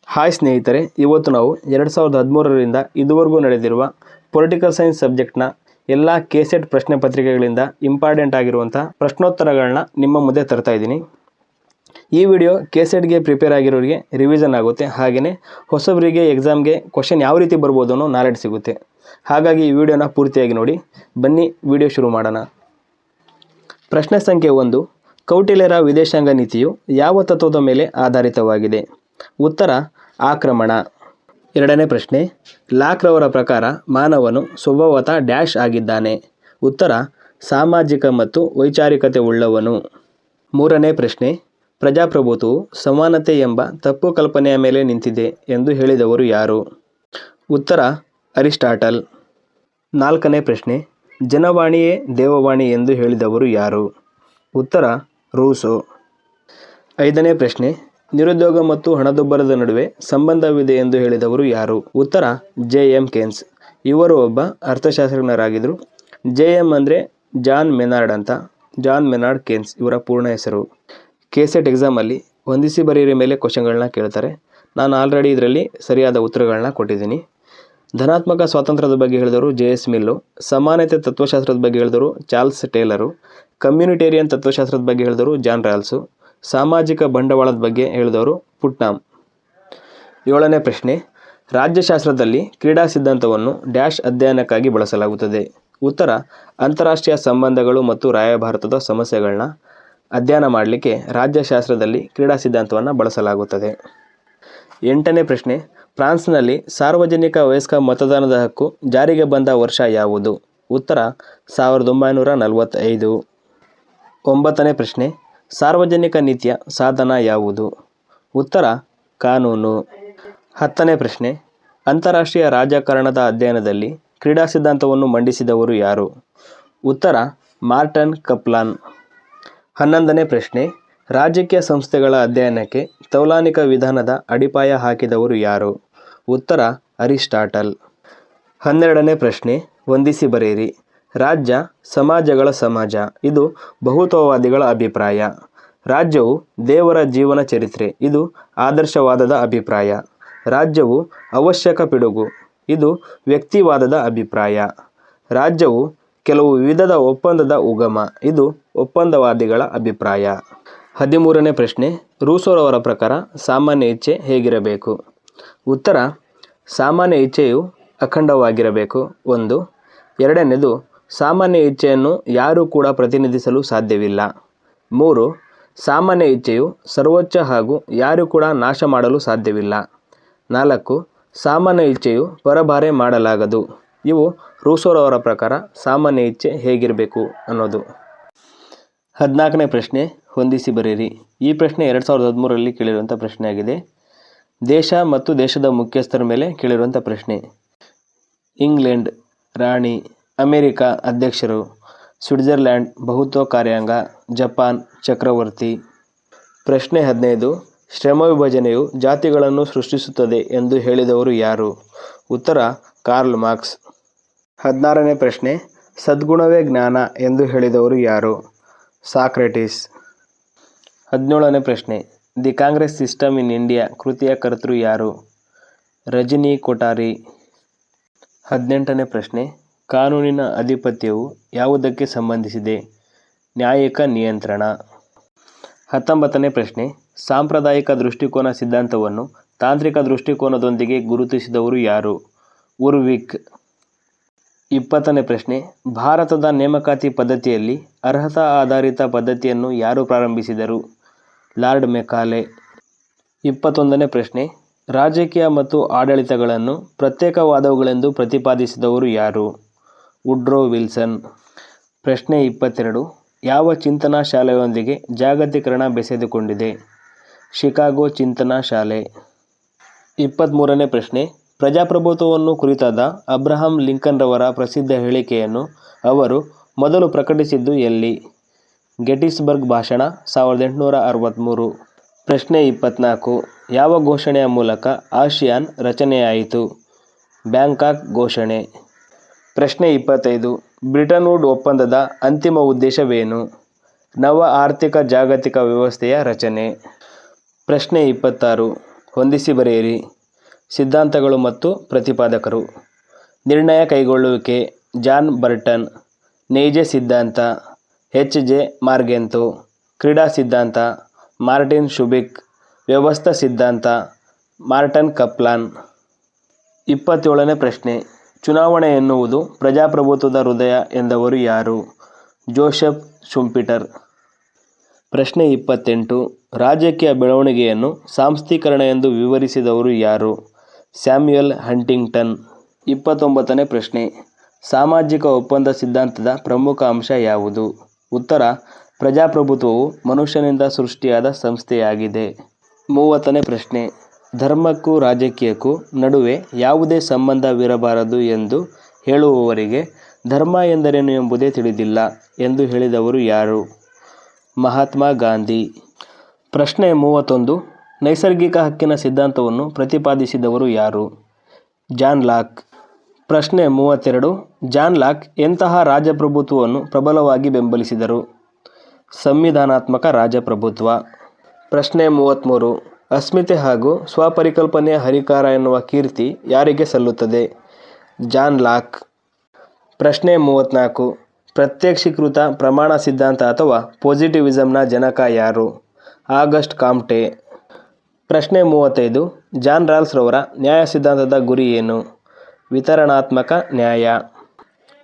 Hi ಸ್ನೇಹಿತರೆ, ಇವತ್ತು ನಾವು 2013ರಿಂದ ಇದುವರೆಗೂ ನಡೆದಿರುವ ಪೊಲಿಟಿಕಲ್ ಸೈನ್ಸ್ ಸಬ್ಜೆಕ್ಟ್ನ ಎಲ್ಲ ಕೆಸೆಟ್ ಪ್ರಶ್ನೆ ಪತ್ರಿಕೆಗಳಿಂದ ಇಂಪಾರ್ಟೆಂಟ್ ಆಗಿರುವಂಥ ಪ್ರಶ್ನೋತ್ತರಗಳನ್ನ ನಿಮ್ಮ ಮುಂದೆ ತರ್ತಾ ಇದ್ದೀನಿ. ಈ ವಿಡಿಯೋ ಕೆಸೆಟ್ಗೆ ಪ್ರಿಪೇರ್ ಆಗಿರೋರಿಗೆ ರಿವಿಷನ್ ಆಗುತ್ತೆ, ಹಾಗೆಯೇ ಹೊಸಬರಿಗೆ ಎಕ್ಸಾಮ್ಗೆ ಕ್ವಶನ್ ಯಾವ ರೀತಿ ಬರ್ಬೋದು ಅನ್ನೋ ನಾಲೆಡ್ಜ್ ಸಿಗುತ್ತೆ. ಹಾಗಾಗಿ ಈ ವಿಡಿಯೋನ ಪೂರ್ತಿಯಾಗಿ ನೋಡಿ. ಬನ್ನಿ ವಿಡಿಯೋ ಶುರು ಮಾಡೋಣ. ಪ್ರಶ್ನೆ ಸಂಖ್ಯೆ 1. ಕೌಟಿಲ್ಯರ ವಿದೇಶಾಂಗ ನೀತಿಯು ಯಾವ ತತ್ವದ ಮೇಲೆ ಆಧಾರಿತವಾಗಿದೆ? ಉತ್ತರ ಆಕ್ರಮಣ. ಎರಡನೇ ಪ್ರಶ್ನೆ, ಲಾಕ್ರವರ ಪ್ರಕಾರ ಮಾನವನು ಸ್ವಭಾವತಃ ಡ್ಯಾಶ್ ಆಗಿದ್ದಾನೆ? ಉತ್ತರ ಸಾಮಾಜಿಕ ಮತ್ತು ವೈಚಾರಿಕತೆ ಉಳ್ಳವನು. ಮೂರನೇ ಪ್ರಶ್ನೆ, ಪ್ರಜಾಪ್ರಭುತ್ವವು ಸಮಾನತೆ ಎಂಬ ತಪ್ಪು ಕಲ್ಪನೆಯ ಮೇಲೆ ನಿಂತಿದೆ ಎಂದು ಹೇಳಿದವರು ಯಾರು? ಉತ್ತರ ಅರಿಸ್ಟಾಟಲ್. ನಾಲ್ಕನೇ ಪ್ರಶ್ನೆ, ಜನವಾಣಿಯೇ ದೇವವಾಣಿ ಎಂದು ಹೇಳಿದವರು ಯಾರು? ಉತ್ತರ ರೂಸೋ. ಐದನೇ ಪ್ರಶ್ನೆ, ನಿರುದ್ಯೋಗ ಮತ್ತು ಹಣದುಬ್ಬರದ ನಡುವೆ ಸಂಬಂಧವಿದೆ ಎಂದು ಹೇಳಿದವರು ಯಾರು? ಉತ್ತರ ಜೆ.ಎಂ. ಕೇನ್ಸ್. ಇವರು ಒಬ್ಬ ಅರ್ಥಶಾಸ್ತ್ರಜ್ಞರಾಗಿದ್ದರು. ಜೆ.ಎಂ. ಅಂದರೆ ಜಾನ್ ಮೆನಾರ್ಡ್ ಅಂತ. ಜಾನ್ ಮೆನಾರ್ಡ್ ಕೇನ್ಸ್ ಇವರ ಪೂರ್ಣ ಹೆಸರು. ಕೆಸೆಟ್ ಎಕ್ಸಾಮಲ್ಲಿ ಹೊಂದಿಸಿ ಬರೆಯಿರಿ ಮೇಲೆ ಕ್ವಶನ್ಗಳನ್ನ ಕೇಳ್ತಾರೆ. ನಾನು ಆಲ್ರೆಡಿ ಇದರಲ್ಲಿ ಸರಿಯಾದ ಉತ್ತರಗಳನ್ನ ಕೊಟ್ಟಿದ್ದೀನಿ. ಧನಾತ್ಮಕ ಸ್ವಾತಂತ್ರ್ಯದ ಬಗ್ಗೆ ಹೇಳಿದವರು ಜೆ.ಎಸ್. ಮಿಲ್ಲು. ಸಮಾನತೆ ತತ್ವಶಾಸ್ತ್ರದ ಬಗ್ಗೆ ಹೇಳಿದವರು ಚಾರ್ಲ್ಸ್ ಟೇಲರು. ಕಮ್ಯುನಿಟೇರಿಯನ್ ತತ್ವಶಾಸ್ತ್ರದ ಬಗ್ಗೆ ಹೇಳಿದವರು ಜಾನ್ ರಾಲ್ಸು. ಸಾಮಾಜಿಕ ಬಂಡವಾಳದ ಬಗ್ಗೆ ಹೇಳಿದವರು ಪುಟ್ನಾಮ್. ಏಳನೇ ಪ್ರಶ್ನೆ, ರಾಜ್ಯಶಾಸ್ತ್ರದಲ್ಲಿ ಕ್ರೀಡಾ ಸಿದ್ಧಾಂತವನ್ನು ಡ್ಯಾಶ್ ಅಧ್ಯಯನಕ್ಕಾಗಿ ಬಳಸಲಾಗುತ್ತದೆ? ಉತ್ತರ ಅಂತಾರಾಷ್ಟ್ರೀಯ ಸಂಬಂಧಗಳು ಮತ್ತು ರಾಯಭಾರತದ ಸಮಸ್ಯೆಗಳನ್ನ ಅಧ್ಯಯನ ಮಾಡಲಿಕ್ಕೆ ರಾಜ್ಯಶಾಸ್ತ್ರದಲ್ಲಿ ಕ್ರೀಡಾ ಸಿದ್ಧಾಂತವನ್ನು ಬಳಸಲಾಗುತ್ತದೆ. ಎಂಟನೇ ಪ್ರಶ್ನೆ, ಫ್ರಾನ್ಸ್ನಲ್ಲಿ ಸಾರ್ವಜನಿಕ ವಯಸ್ಕ ಮತದಾನದ ಹಕ್ಕು ಜಾರಿಗೆ ಬಂದ ವರ್ಷ ಯಾವುದು? ಉತ್ತರ 1945. ಒಂಬತ್ತನೇ ಪ್ರಶ್ನೆ, ಸಾರ್ವಜನಿಕ ನೀತಿಯ ಸಾಧನ ಯಾವುದು? ಉತ್ತರ ಕಾನೂನು. ಹತ್ತನೇ ಪ್ರಶ್ನೆ, ಅಂತಾರಾಷ್ಟ್ರೀಯ ರಾಜಕಾರಣದ ಅಧ್ಯಯನದಲ್ಲಿ ಕ್ರೀಡಾ ಸಿದ್ಧಾಂತವನ್ನು ಮಂಡಿಸಿದವರು ಯಾರು? ಉತ್ತರ ಮಾರ್ಟನ್ ಕಪ್ಲಾನ್. 11ನೇ ಪ್ರಶ್ನೆ, ರಾಜಕೀಯ ಸಂಸ್ಥೆಗಳ ಅಧ್ಯಯನಕ್ಕೆ ತೌಲಾನಿಕ ವಿಧಾನದ ಅಡಿಪಾಯ ಹಾಕಿದವರು ಯಾರು? ಉತ್ತರ ಅರಿಸ್ಟಾಟಲ್. 12ನೇ ಪ್ರಶ್ನೆ, ಹೊಂದಿಸಿ ಬರೆಯಿರಿ. ರಾಜ್ಯ ಸಮಾಜಗಳ ಸಮಾಜ, ಇದು ಬಹುತ್ವವಾದಿಗಳ ಅಭಿಪ್ರಾಯ. ರಾಜ್ಯವು ದೇವರ ಜೀವನ ಚರಿತ್ರೆ, ಇದು ಆದರ್ಶವಾದದ ಅಭಿಪ್ರಾಯ. ರಾಜ್ಯವು ಅವಶ್ಯಕ ಪಿಡುಗು, ಇದು ವ್ಯಕ್ತಿವಾದದ ಅಭಿಪ್ರಾಯ. ರಾಜ್ಯವು ಕೆಲವು ವಿಧದ ಒಪ್ಪಂದದ ಉಗಮ, ಇದು ಒಪ್ಪಂದವಾದಿಗಳ ಅಭಿಪ್ರಾಯ. 13ನೇ ಪ್ರಶ್ನೆ, ರೂಸೋರವರ ಪ್ರಕಾರ ಸಾಮಾನ್ಯ ಇಚ್ಛೆ ಹೇಗಿರಬೇಕು? ಉತ್ತರ ಸಾಮಾನ್ಯ ಇಚ್ಛೆಯು ಅಖಂಡವಾಗಿರಬೇಕು. 1. ಎರಡನೇದು, ಸಾಮಾನ್ಯ ಇಚ್ಛೆಯನ್ನು ಯಾರೂ ಕೂಡ ಪ್ರತಿನಿಧಿಸಲು ಸಾಧ್ಯವಿಲ್ಲ. 3. ಸಾಮಾನ್ಯ ಇಚ್ಛೆಯು ಸರ್ವೋಚ್ಚ ಹಾಗೂ ಯಾರೂ ಕೂಡ ನಾಶ ಮಾಡಲು ಸಾಧ್ಯವಿಲ್ಲ. 4. ಸಾಮಾನ್ಯ ಇಚ್ಛೆಯು ಪರಭಾರೆ ಮಾಡಲಾಗದು. ಇವು ರೂಸೋರವರ ಪ್ರಕಾರ ಸಾಮಾನ್ಯ ಇಚ್ಛೆ ಹೇಗಿರಬೇಕು ಅನ್ನೋದು. 14ನೇ ಪ್ರಶ್ನೆ, ಹೊಂದಿಸಿ ಬರೆಯಿರಿ. ಈ ಪ್ರಶ್ನೆ 2013ರಲ್ಲಿ ಕೇಳಿರುವಂಥ ಪ್ರಶ್ನೆಯಾಗಿದೆ. ದೇಶ ಮತ್ತು ದೇಶದ ಮುಖ್ಯಸ್ಥರ ಮೇಲೆ ಕೇಳಿರುವಂಥ ಪ್ರಶ್ನೆ. ಇಂಗ್ಲೆಂಡ್ ರಾಣಿ, ಅಮೆರಿಕ ಅಧ್ಯಕ್ಷರು, ಸ್ವಿಟ್ಜರ್ಲ್ಯಾಂಡ್ ಬಹುತ್ವ ಕಾರ್ಯಾಂಗ, ಜಪಾನ್ ಚಕ್ರವರ್ತಿ. ಪ್ರಶ್ನೆ 15, ಶ್ರಮ ವಿಭಜನೆಯು ಜಾತಿಗಳನ್ನು ಸೃಷ್ಟಿಸುತ್ತದೆ ಎಂದು ಹೇಳಿದವರು ಯಾರು? ಉತ್ತರ ಕಾರ್ಲ್ ಮಾರ್ಕ್ಸ್. 16ನೇ ಪ್ರಶ್ನೆ, ಸದ್ಗುಣವೇ ಜ್ಞಾನ ಎಂದು ಹೇಳಿದವರು ಯಾರು? ಸಾಕ್ರೆಟಿಸ್. 17ನೇ ಪ್ರಶ್ನೆ, the Congress system in India ಕೃತಿಯ ಕರ್ತೃ ಯಾರು? ರಜನಿ ಕೊಠಾರಿ. 18ನೇ ಪ್ರಶ್ನೆ, ಕಾನೂನಿನ ಆಧಿಪತ್ಯವು ಯಾವುದಕ್ಕೆ ಸಂಬಂಧಿಸಿದೆ? ನ್ಯಾಯಿಕ ನಿಯಂತ್ರಣ. 19ನೇ ಪ್ರಶ್ನೆ, ಸಾಂಪ್ರದಾಯಿಕ ದೃಷ್ಟಿಕೋನ ಸಿದ್ಧಾಂತವನ್ನು ತಾಂತ್ರಿಕ ದೃಷ್ಟಿಕೋನದೊಂದಿಗೆ ಗುರುತಿಸಿದವರು ಯಾರು? ಉರ್ವಿಕ್. 20ನೇ ಪ್ರಶ್ನೆ, ಭಾರತದ ನೇಮಕಾತಿ ಪದ್ಧತಿಯಲ್ಲಿ ಅರ್ಹತಾ ಆಧಾರಿತ ಪದ್ಧತಿಯನ್ನು ಯಾರು ಪ್ರಾರಂಭಿಸಿದರು? Lord Macaulay. 21ನೇ ಪ್ರಶ್ನೆ, ರಾಜಕೀಯ ಮತ್ತು ಆಡಳಿತಗಳನ್ನು ಪ್ರತ್ಯೇಕವಾದವುಗಳೆಂದು ಪ್ರತಿಪಾದಿಸಿದವರು ಯಾರು? Woodrow Wilson. ಪ್ರಶ್ನೆ 22, ಯಾವ ಚಿಂತನಾ ಶಾಲೆಯೊಂದಿಗೆ ಜಾಗತೀಕರಣ ಬೆಸೆದುಕೊಂಡಿದೆ? ಶಿಕಾಗೋ ಚಿಂತನಾ ಶಾಲೆ. 23ನೇ ಪ್ರಶ್ನೆ, ಪ್ರಜಾಪ್ರಭುತ್ವವನ್ನು ಕುರಿತಾದ ಅಬ್ರಹಾಂ ಲಿಂಕನ್ರವರ ಪ್ರಸಿದ್ಧ ಹೇಳಿಕೆಯನ್ನು ಅವರು ಮೊದಲು ಪ್ರಕಟಿಸಿದ್ದು ಎಲ್ಲಿ? ಗೆಟಿಸ್ಬರ್ಗ್ ಭಾಷಣ 1863. ಪ್ರಶ್ನೆ 24, ಯಾವ ಘೋಷಣೆಯ ಮೂಲಕ ಆಸಿಯಾನ್ ರಚನೆಯಾಯಿತು? ಬ್ಯಾಂಕಾಕ್ ಘೋಷಣೆ. ಪ್ರಶ್ನೆ 25, ಬ್ರಿಟನ್ ವುಡ್ ಒಪ್ಪಂದದ ಅಂತಿಮ ಉದ್ದೇಶವೇನು? ನವ ಆರ್ಥಿಕ ಜಾಗತಿಕ ವ್ಯವಸ್ಥೆಯ ರಚನೆ. ಪ್ರಶ್ನೆ 26, ಹೊಂದಿಸಿ ಬರೆಯಿರಿ. ಸಿದ್ಧಾಂತಗಳು ಮತ್ತು ಪ್ರತಿಪಾದಕರು. ನಿರ್ಣಯ ಕೈಗೊಳ್ಳುವಿಕೆ ಜಾನ್ ಬರ್ಟನ್. ನೈಜ ಸಿದ್ಧಾಂತ ಎಚ್.ಜೆ. ಮಾರ್ಗೆಂತು. ಕ್ರೀಡಾ ಸಿದ್ಧಾಂತ ಮಾರ್ಟಿನ್ ಶುಬಿಕ್. ವ್ಯವಸ್ಥಾ ಸಿದ್ಧಾಂತ ಮಾರ್ಟನ್ ಕಪ್ಲಾನ್. 27ನೇ ಪ್ರಶ್ನೆ. ಚುನಾವಣೆ ಎನ್ನುವುದು ಪ್ರಜಾಪ್ರಭುತ್ವದ ಹೃದಯ ಎಂದವರು ಯಾರು? ಜೋಸೆಫ್ ಶುಂಪಿಟರ್. ಪ್ರಶ್ನೆ 28. ರಾಜಕೀಯ ಬೆಳವಣಿಗೆಯನ್ನು ಸಾಂಸ್ಥೀಕರಣ ಎಂದು ವಿವರಿಸಿದವರು ಯಾರು? Samuel Huntington. 29ನೇ ಪ್ರಶ್ನೆ. ಸಾಮಾಜಿಕ ಒಪ್ಪಂದ ಸಿದ್ಧಾಂತದ ಪ್ರಮುಖ ಅಂಶ ಯಾವುದು? ಉತ್ತರ: ಪ್ರಜಾಪ್ರಭುತ್ವವು ಮನುಷ್ಯನಿಂದ ಸೃಷ್ಟಿಯಾದ ಸಂಸ್ಥೆಯಾಗಿದೆ. 30ನೇ ಪ್ರಶ್ನೆ. ಧರ್ಮಕ್ಕೂ ರಾಜಕೀಯಕ್ಕೂ ನಡುವೆ ಯಾವುದೇ ಸಂಬಂಧವಿರಬಾರದು ಎಂದು ಹೇಳುವವರಿಗೆ ಧರ್ಮ ಎಂದರೇನು ಎಂಬುದೇ ತಿಳಿದಿಲ್ಲ ಎಂದು ಹೇಳಿದವರು ಯಾರು? ಮಹಾತ್ಮ ಗಾಂಧಿ. ಪ್ರಶ್ನೆ 31. ನೈಸರ್ಗಿಕ ಹಕ್ಕಿನ ಸಿದ್ಧಾಂತವನ್ನು ಪ್ರತಿಪಾದಿಸಿದವರು ಯಾರು? John Locke. ಪ್ರಶ್ನೆ 32. ಜಾನ್ ಲಾಕ್ ಎಂತಹ ರಾಜಪ್ರಭುತ್ವವನ್ನು ಪ್ರಬಲವಾಗಿ ಬೆಂಬಲಿಸಿದರು? ಸಂವಿಧಾನಾತ್ಮಕ ರಾಜಪ್ರಭುತ್ವ. ಪ್ರಶ್ನೆ 33. ಅಸ್ಮಿತೆ ಹಾಗೂ ಸ್ವಪರಿಕಲ್ಪನೆಯ ಹರಿಕಾರ ಎನ್ನುವ ಕೀರ್ತಿ ಯಾರಿಗೆ ಸಲ್ಲುತ್ತದೆ? John Locke. ಪ್ರಶ್ನೆ 34. ಪ್ರತ್ಯಕ್ಷೀಕೃತ ಪ್ರಮಾಣ ಸಿದ್ಧಾಂತ ಅಥವಾ ಪೊಸಿಟಿವಿಸಂನ ಜನಕ ಯಾರು? Auguste Comte. ಪ್ರಶ್ನೆ 35. ಜಾನ್ ರಾಲ್ಸ್ ರವರ ನ್ಯಾಯ ಸಿದ್ಧಾಂತದ ಗುರಿ ಏನು? ವಿತರಣಾತ್ಮಕ ನ್ಯಾಯ.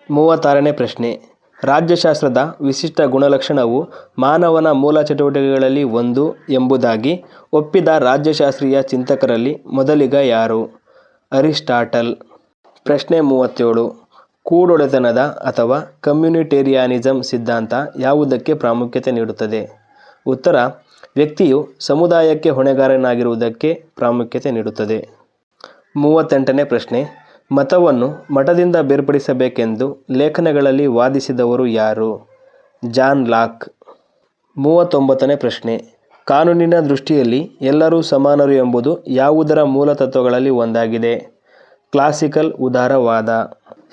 36ನೇ ಪ್ರಶ್ನೆ. ರಾಜ್ಯಶಾಸ್ತ್ರದ ವಿಶಿಷ್ಟ ಗುಣಲಕ್ಷಣವು ಮಾನವನ ಮೂಲ ಚಟುವಟಿಕೆಗಳಲ್ಲಿ ಒಂದು ಎಂಬುದಾಗಿ ಒಪ್ಪಿದ ರಾಜ್ಯಶಾಸ್ತ್ರೀಯ ಚಿಂತಕರಲ್ಲಿ ಮೊದಲಿಗ ಯಾರು? ಅರಿಸ್ಟಾಟಲ್. ಪ್ರಶ್ನೆ 37. ಕೂಡೊಡೆತನದ ಅಥವಾ ಕಮ್ಯುನಿಟೇರಿಯಾನಿಸಂ ಸಿದ್ಧಾಂತ ಯಾವುದಕ್ಕೆ ಪ್ರಾಮುಖ್ಯತೆ ನೀಡುತ್ತದೆ? ಉತ್ತರ: ವ್ಯಕ್ತಿಯು ಸಮುದಾಯಕ್ಕೆ ಹೊಣೆಗಾರನಾಗಿರುವುದಕ್ಕೆ ಪ್ರಾಮುಖ್ಯತೆ ನೀಡುತ್ತದೆ. 38ನೇ ಪ್ರಶ್ನೆ. ಮತವನ್ನು ಮಠದಿಂದ ಬೇರ್ಪಡಿಸಬೇಕೆಂದು ಲೇಖನಗಳಲ್ಲಿ ವಾದಿಸಿದವರು ಯಾರು? John lock. 39ನೇ ಪ್ರಶ್ನೆ. ಕಾನೂನಿನ ದೃಷ್ಟಿಯಲ್ಲಿ ಎಲ್ಲರೂ ಸಮಾನರು ಎಂಬುದು ಯಾವುದರ ಮೂಲ ತತ್ವಗಳಲ್ಲಿ ಒಂದಾಗಿದೆ? ಕ್ಲಾಸಿಕಲ್ ಉದಾರವಾದ.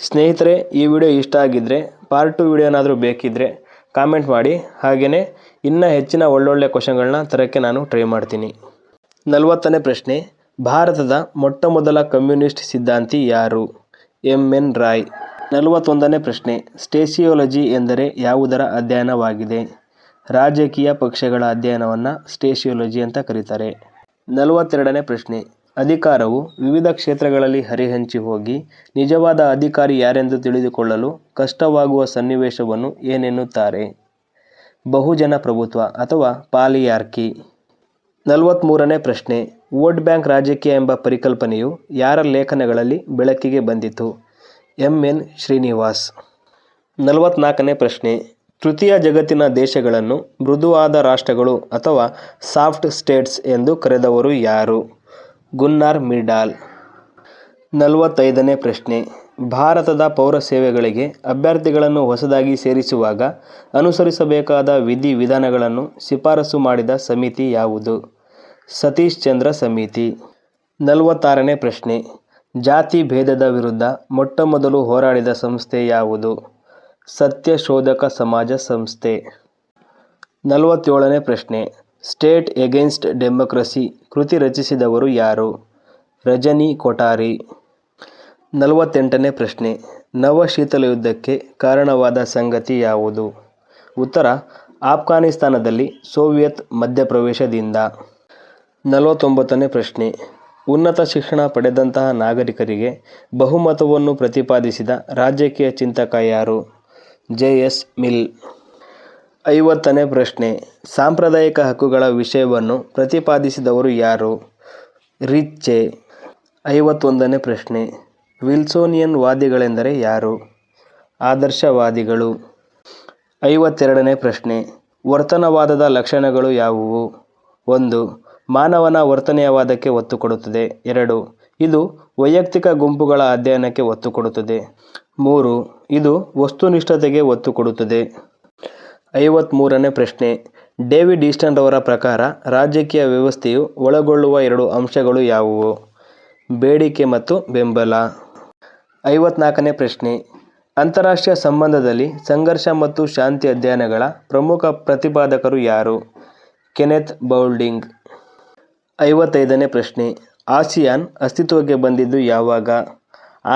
ಸ್ನೇಹಿತರೆ, ಈ ವಿಡಿಯೋ ಇಷ್ಟ ಆಗಿದ್ದರೆ ಪಾರ್ಟ್ 2 ವಿಡಿಯೋನಾದರೂ ಬೇಕಿದ್ದರೆ ಕಾಮೆಂಟ್ ಮಾಡಿ. ಹಾಗೆಯೇ ಇನ್ನೂ ಹೆಚ್ಚಿನ ಒಳ್ಳೊಳ್ಳೆ ಕ್ವಶನ್ಗಳನ್ನ ತರೋಕ್ಕೆ ನಾನು ಟ್ರೈ ಮಾಡ್ತೀನಿ. 40ನೇ ಪ್ರಶ್ನೆ. ಭಾರತದ ಮೊಟ್ಟಮೊದಲ ಕಮ್ಯುನಿಸ್ಟ್ ಸಿದ್ಧಾಂತಿ ಯಾರು? ಎಂ.ಎನ್. ರಾಯ್. 41ನೇ ಪ್ರಶ್ನೆ. ಸ್ಟೇಸಿಯೋಲಜಿ ಎಂದರೆ ಯಾವುದರ ಅಧ್ಯಯನವಾಗಿದೆ? ರಾಜಕೀಯ ಪಕ್ಷಗಳ ಅಧ್ಯಯನವನ್ನು ಸ್ಟೇಸಿಯೋಲಜಿ ಅಂತ ಕರೀತಾರೆ. 42ನೇ ಪ್ರಶ್ನೆ. ಅಧಿಕಾರವು ವಿವಿಧ ಕ್ಷೇತ್ರಗಳಲ್ಲಿ ಹರಿಹಂಚಿ ಹೋಗಿ ನಿಜವಾದ ಅಧಿಕಾರಿ ಯಾರೆಂದು ತಿಳಿದುಕೊಳ್ಳಲು ಕಷ್ಟವಾಗುವ ಸನ್ನಿವೇಶವನ್ನು ಏನೆನ್ನುತ್ತಾರೆ? ಬಹುಜನ ಪ್ರಭುತ್ವ ಅಥವಾ ಪಾಲಿಯಾರ್ಕಿ. 43ನೇ ಪ್ರಶ್ನೆ. ವೋಟ್ ಬ್ಯಾಂಕ್ ರಾಜಕೀಯ ಎಂಬ ಪರಿಕಲ್ಪನೆಯು ಯಾರ ಲೇಖನಗಳಲ್ಲಿ ಬೆಳಕಿಗೆ ಬಂದಿತು? ಎಂ.ಎನ್. ಶ್ರೀನಿವಾಸ್. 44ನೇ ಪ್ರಶ್ನೆ. ತೃತೀಯ ಜಗತ್ತಿನ ದೇಶಗಳನ್ನು ಮೃದುವಾದ ರಾಷ್ಟ್ರಗಳು ಅಥವಾ ಸಾಫ್ಟ್ ಸ್ಟೇಟ್ಸ್ ಎಂದು ಕರೆದವರು ಯಾರು? ಗುನ್ನಾರ್ ಮಿರ್ಡಾಲ್. 45ನೇ ಪ್ರಶ್ನೆ. ಭಾರತದ ಪೌರ ಸೇವೆಗಳಿಗೆ ಅಭ್ಯರ್ಥಿಗಳನ್ನು ಹೊಸದಾಗಿ ಸೇರಿಸುವಾಗ ಅನುಸರಿಸಬೇಕಾದ ವಿಧಿ-ವಿಧಾನಗಳನ್ನು ಶಿಫಾರಸು ಮಾಡಿದ ಸಮಿತಿ ಯಾವುದು? ಸತೀಶ್ ಚಂದ್ರ ಸಮಿತಿ. 46ನೇ ಪ್ರಶ್ನೆ. ಜಾತಿ ಭೇದದ ವಿರುದ್ಧ ಮೊಟ್ಟಮೊದಲು ಹೋರಾಡಿದ ಸಂಸ್ಥೆ ಯಾವುದು? ಸತ್ಯಶೋಧಕ ಸಮಾಜ ಸಂಸ್ಥೆ. 47ನೇ ಪ್ರಶ್ನೆ. ಸ್ಟೇಟ್ ಎಗೇನ್ಸ್ಟ್ ಡೆಮೊಕ್ರಸಿ ಕೃತಿ ರಚಿಸಿದವರು ಯಾರು? ರಜನಿ ಕೊಠಾರಿ. 48ನೇ ಪ್ರಶ್ನೆ. ನವಶೀತಲ ಯುದ್ಧಕ್ಕೆ ಕಾರಣವಾದ ಸಂಗತಿ ಯಾವುದು? ಉತ್ತರ: ಆಫ್ಘಾನಿಸ್ತಾನದಲ್ಲಿ ಸೋವಿಯತ್ ಮಧ್ಯಪ್ರವೇಶದಿಂದ. 49ನೇ ಪ್ರಶ್ನೆ. ಉನ್ನತ ಶಿಕ್ಷಣ ಪಡೆದಂತಹ ನಾಗರಿಕರಿಗೆ ಬಹುಮತವನ್ನು ಪ್ರತಿಪಾದಿಸಿದ ರಾಜಕೀಯ ಚಿಂತಕ ಯಾರು? ಜೆ.ಎಸ್. ಮಿಲ್. 50ನೇ ಪ್ರಶ್ನೆ. ಸಾಂಪ್ರದಾಯಿಕ ಹಕ್ಕುಗಳ ವಿಷಯವನ್ನು ಪ್ರತಿಪಾದಿಸಿದವರು ಯಾರು? ರಿಚ್ಚೆ. 51ನೇ ಪ್ರಶ್ನೆ. ವಿಲ್ಸೋನಿಯನ್ ವಾದಿಗಳೆಂದರೆ ಯಾರು? ಆದರ್ಶವಾದಿಗಳು. 52ನೇ ಪ್ರಶ್ನೆ. ವರ್ತನವಾದದ ಲಕ್ಷಣಗಳು ಯಾವುವು? 1. ಮಾನವನ ವರ್ತನೆಯ ವಾದಕ್ಕೆ ಒತ್ತು ಕೊಡುತ್ತದೆ. 2. ಇದು ವೈಯಕ್ತಿಕ ಗುಂಪುಗಳ ಅಧ್ಯಯನಕ್ಕೆ ಒತ್ತು ಕೊಡುತ್ತದೆ. 3. ಇದು ವಸ್ತುನಿಷ್ಠತೆಗೆ ಒತ್ತು ಕೊಡುತ್ತದೆ. 53ನೇ ಪ್ರಶ್ನೆ. ಡೇವಿಡ್ ಈಸ್ಟನ್ ರವರ ಪ್ರಕಾರ ರಾಜಕೀಯ ವ್ಯವಸ್ಥೆಯು ಒಳಗೊಳ್ಳುವ 2 ಅಂಶಗಳು ಯಾವುವು? ಬೇಡಿಕೆ ಮತ್ತು ಬೆಂಬಲ. 54ನೇ ಪ್ರಶ್ನೆ. ಅಂತಾರಾಷ್ಟ್ರೀಯ ಸಂಬಂಧದಲ್ಲಿ ಸಂಘರ್ಷ ಮತ್ತು ಶಾಂತಿ ಅಧ್ಯಯನಗಳ ಪ್ರಮುಖ ಪ್ರತಿಪಾದಕರು ಯಾರು? ಕೆನೆತ್ ಬೌಲ್ಡಿಂಗ್. 55ನೇ ಪ್ರಶ್ನೆ, ಆಸಿಯಾನ್ ಅಸ್ತಿತ್ವಕ್ಕೆ ಬಂದಿದ್ದು ಯಾವಾಗ?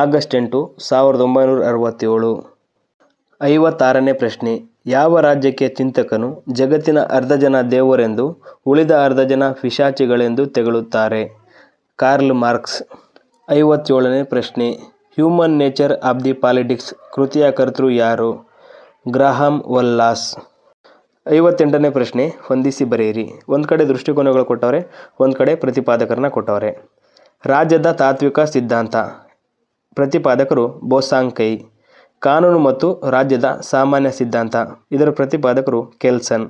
ಆಗಸ್ಟ್ 8, 1967. 56ನೇ ಪ್ರಶ್ನೆ, ಯಾವ ರಾಜ್ಯಕ್ಕೆ ಚಿಂತಕನು ಜಗತ್ತಿನ ಅರ್ಧ ಜನ ದೇವರೆಂದು ಉಳಿದ ಅರ್ಧ ಜನ ಪಿಶಾಚಿಗಳೆಂದು ತೆಗಳುತ್ತಾರೆ? Karl Marx. 57ನೇ ಪ್ರಶ್ನೆ, human nature of the politics ಕೃತಿಯ ಕರ್ತೃ ಯಾರು? ಗ್ರಾಹಂ ವಲ್ಲಾಸ್. 58ನೇ ಪ್ರಶ್ನೆ, ಹೊಂದಿಸಿ ಬರೆಯಿರಿ. ಒಂದು ಕಡೆ ದೃಷ್ಟಿಕೋನಗಳು ಕೊಟ್ಟವ್ರೆ, ಒಂದು ಕಡೆ ಪ್ರತಿಪಾದಕರನ್ನ ಕೊಟ್ಟವ್ರೆ. ರಾಜ್ಯದ ತಾತ್ವಿಕ ಸಿದ್ಧಾಂತ, ಪ್ರತಿಪಾದಕರು ಬೋಸಾಂಕೈ. ಕಾನೂನು ಮತ್ತು ರಾಜ್ಯದ ಸಾಮಾನ್ಯ ಸಿದ್ಧಾಂತ, ಇದರ ಪ್ರತಿಪಾದಕರು ಕೆಲ್ಸನ್.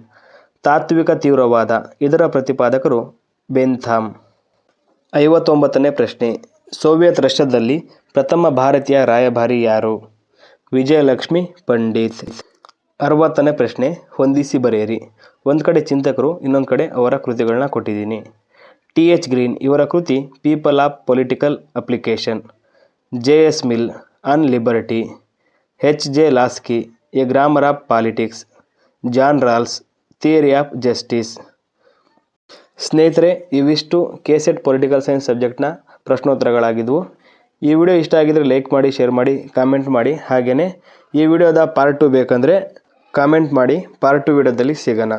ತಾತ್ವಿಕ ತೀವ್ರವಾದ, ಇದರ ಪ್ರತಿಪಾದಕರು ಬೆಂಥಾಮ್. 59ನೇ ಪ್ರಶ್ನೆ, ಸೋವಿಯತ್ ರಷ್ಯಾದಲ್ಲಿ ಪ್ರಥಮ ಭಾರತೀಯ ರಾಯಭಾರಿ ಯಾರು? ವಿಜಯಲಕ್ಷ್ಮಿ ಪಂಡಿತ್. 60ನೇ ಪ್ರಶ್ನೆ, ಹೊಂದಿಸಿ ಬರೆಯಿರಿ. ಒಂದು ಕಡೆ ಚಿಂತಕರು, ಇನ್ನೊಂದು ಕಡೆ ಅವರ ಕೃತಿಗಳನ್ನ ಕೊಟ್ಟಿದ್ದೀನಿ. ಟಿ.ಎಚ್. ಗ್ರೀನ್ ಇವರ ಕೃತಿ people of political application. J S. Mill on liberty. H J. Laski a grammar of politics. John Rawls theory of justice. ಸ್ನೇಹಿತರೆ, ಇವಿಷ್ಟು ಕೆಸೆಟ್ ಪೊಲಿಟಿಕಲ್ ಸೈನ್ಸ್ ಸಬ್ಜೆಕ್ಟ್ನ ಪ್ರಶ್ನೋತ್ತರಗಳಾಗಿದ್ವು. ಈ ವಿಡಿಯೋ ಇಷ್ಟ ಆಗಿದ್ರೆ ಲೈಕ್ ಮಾಡಿ, ಶೇರ್ ಮಾಡಿ, ಕಾಮೆಂಟ್ ಮಾಡಿ. ಹಾಗೆಯೇ ಈ ವಿಡಿಯೋದ ಪಾರ್ಟ್ 2 ಬೇಕಂದರೆ ಕಾಮೆಂಟ್ ಮಾಡಿ, ಪಾರ್ಟ್ 2 ವಿಡಿಯೋದಲ್ಲಿ ಸಿಗೋಣ.